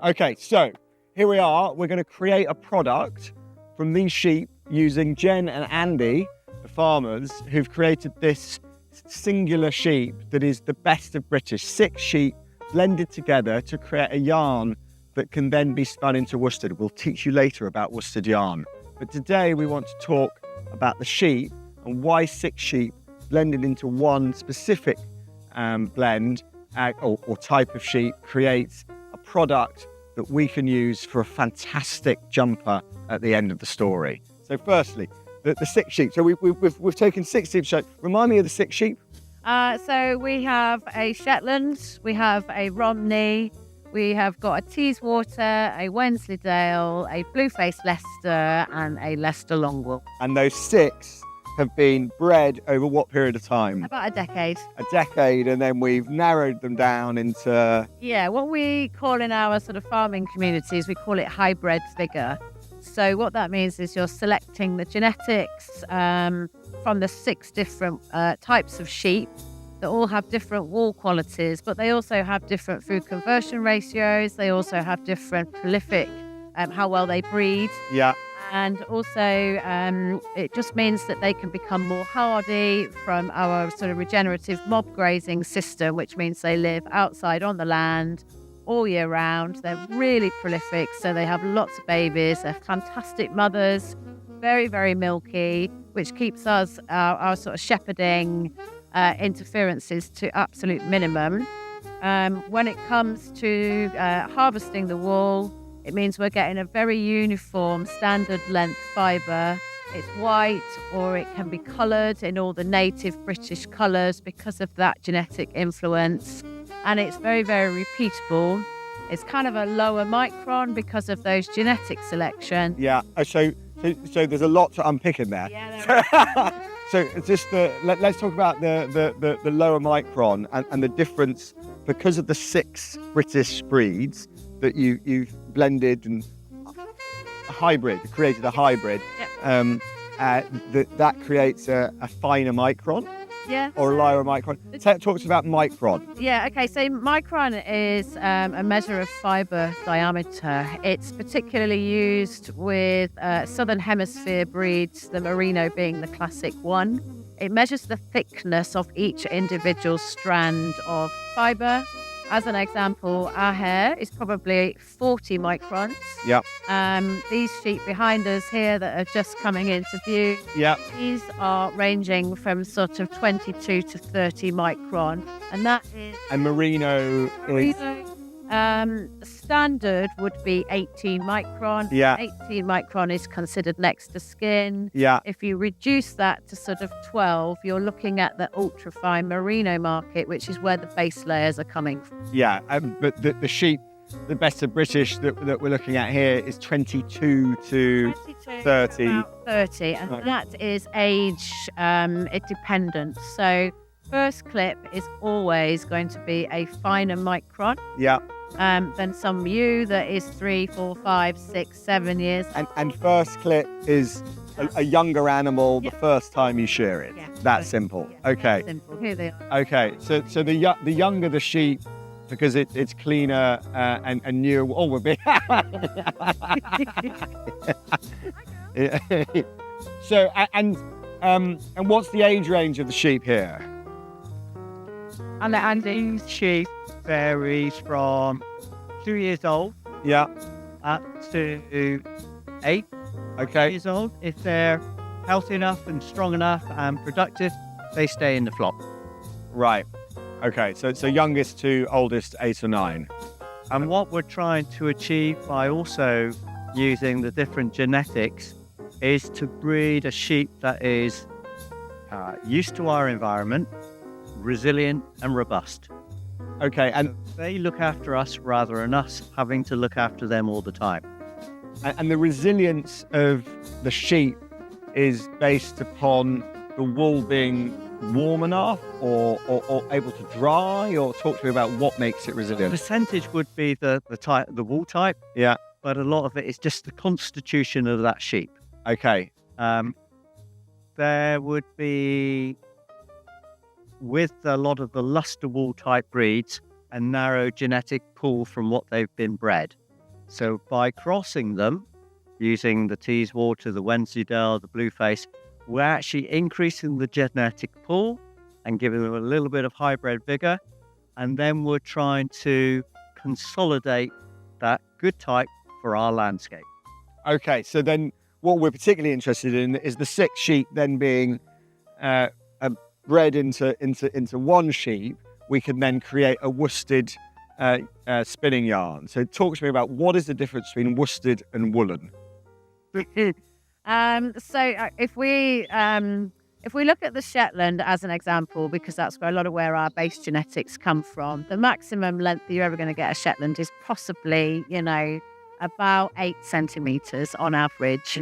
Okay, so here we are. We're going to create a product from these sheep using Jen and Andy, the farmers, who've created this singular sheep that is the best of British. 6 sheep blended together to create a yarn that can then be spun into worsted. We'll teach you later about worsted yarn. But today we want to talk about the sheep and why 6 sheep blended into one specific blend or type of sheep creates a product that we can use for a fantastic jumper at the end of the story. So firstly, the 6 sheep. So we've taken 6 sheep. So remind me of the 6 sheep. So we have a Shetland, we have a Romney, we have got a Teeswater, a Wensleydale, a Blueface Leicester, and a Leicester Longwool. And those 6 have been bred over what period of time? About a decade. A decade, and then we've narrowed them down into... Yeah, what we call in our sort of farming communities, we call it hybrid figure. So what that means is you're selecting the genetics from the 6 different types of sheep that all have different wool qualities, but they also have different food conversion ratios. They also have different prolific, how well they breed. Yeah. And also, it just means that they can become more hardy from our sort of regenerative mob grazing system, which means they live outside on the land all year round. They're really prolific, so they have lots of babies. They're fantastic mothers, very, very milky, which keeps us, our sort of shepherding interferences to absolute minimum. When it comes to harvesting the wool, it means we're getting a very uniform standard length fibre. It's white, or it can be coloured in all the native British colours because of that genetic influence. And it's very, very repeatable. It's kind of a lower micron because of those genetic selection. Yeah, so there's a lot to unpick in there. Yeah, So it's just let's talk about the lower micron and the difference because of the 6 British breeds that you've blended and created a hybrid. Yep. That creates a finer micron. Yeah. Or a lower micron. Talks about micron. Yeah, okay, so micron is a measure of fibre diameter. It's particularly used with Southern Hemisphere breeds, the merino being the classic one. It measures the thickness of each individual strand of fibre. As an example, our hair is probably 40 microns. Yeah. These sheep behind us here that are just coming into view, yeah, these are ranging from sort of 22 to 30 micron. And that is... And merino is... standard would be 18 micron. Yeah. 18 micron is considered next to skin. Yeah. If you reduce that to sort of 12, you're looking at the ultra-fine merino market, which is where the base layers are coming from. Yeah, but the sheep, the best of British that we're looking at here is 22 to 30. About 30, and right. That is age dependent. So first clip is always going to be a finer micron. Yeah. Than some ewe that is 3, 4, 5, 6, 7 years. And first clip is a younger animal the first time you shear it. Yeah. That's simple. Yeah, okay. Simple. Here they are. Okay. So the younger the sheep, because it's cleaner and newer. Oh, we're big. So and what's the age range of the sheep here? And these sheep varies from 2 years old Yeah. up to 8 Okay. years old. If they're healthy enough and strong enough and productive, they stay in the flock. Right. Okay. So youngest to oldest 8 or 9. And what we're trying to achieve by also using the different genetics is to breed a sheep that is used to our environment, resilient and robust. Okay. And They look after us rather than us having to look after them all the time. the resilience of the sheep is based upon the wool being warm enough or able to dry, or talk to me about what makes it The resilient. percentage would be the wool type, Yeah. but a lot of it is just the constitution of that sheep. Okay. There would be, with a lot of the luster wool type breeds, a narrow genetic pool from what they've been bred. So by crossing them, using the Teeswater, the Wensleydale, the Blueface, we're actually increasing the genetic pool and giving them a little bit of hybrid vigor. And then we're trying to consolidate that good type for our landscape. Okay, so then what we're particularly interested in is the 6 sheep then being bred into one sheep. We can then create a worsted spinning yarn. So talk to me about what is the difference between worsted and woolen? If we look at the Shetland as an example, because that's where our base genetics come from, the maximum length you're ever going to get a Shetland is possibly, about 8 centimetres on average.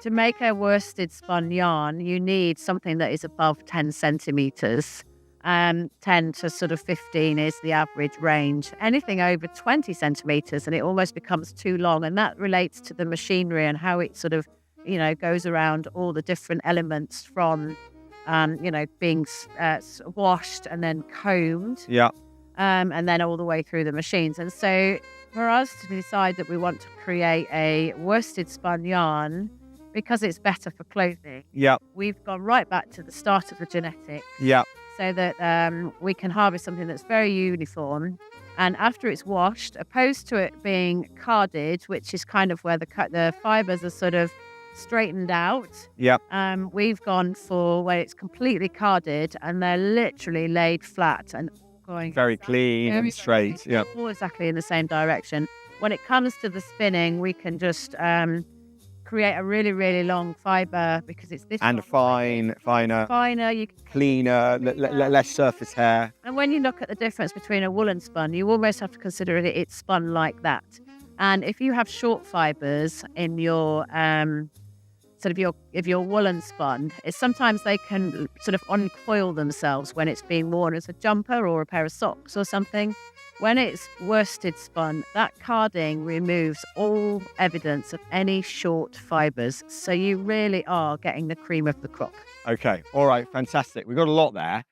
To make a worsted spun yarn, you need something that is above 10 centimetres. 10 to sort of 15 is the average range. Anything over 20 centimetres and it almost becomes too long. And that relates to the machinery and how it sort of, goes around all the different elements from, being washed and then combed. Yeah. And then all the way through the machines. And so for us to decide that we want to create a worsted spun yarn because it's better for clothing, Yeah. we've gone right back to the start of the genetics. Yeah. So that we can harvest something that's very uniform. And after it's washed, opposed to it being carded, which is kind of where the fibres are sort of straightened out. Yeah. We've gone for where it's completely carded and they're literally laid flat and going Very clean and straight. Yeah. all exactly in the same direction. When it comes to the spinning, we can just create a really, really long fibre because it's this And long finer, you can cleaner, less surface hair. And when you look at the difference between a woolen spun, you almost have to consider it's spun like that. And if you have short fibres in your if you're woolen spun, sometimes they can sort of uncoil themselves when it's being worn as a jumper or a pair of socks or something. When it's worsted spun, that carding removes all evidence of any short fibres. So you really are getting the cream of the crop. Okay, all right, fantastic. We've got a lot there.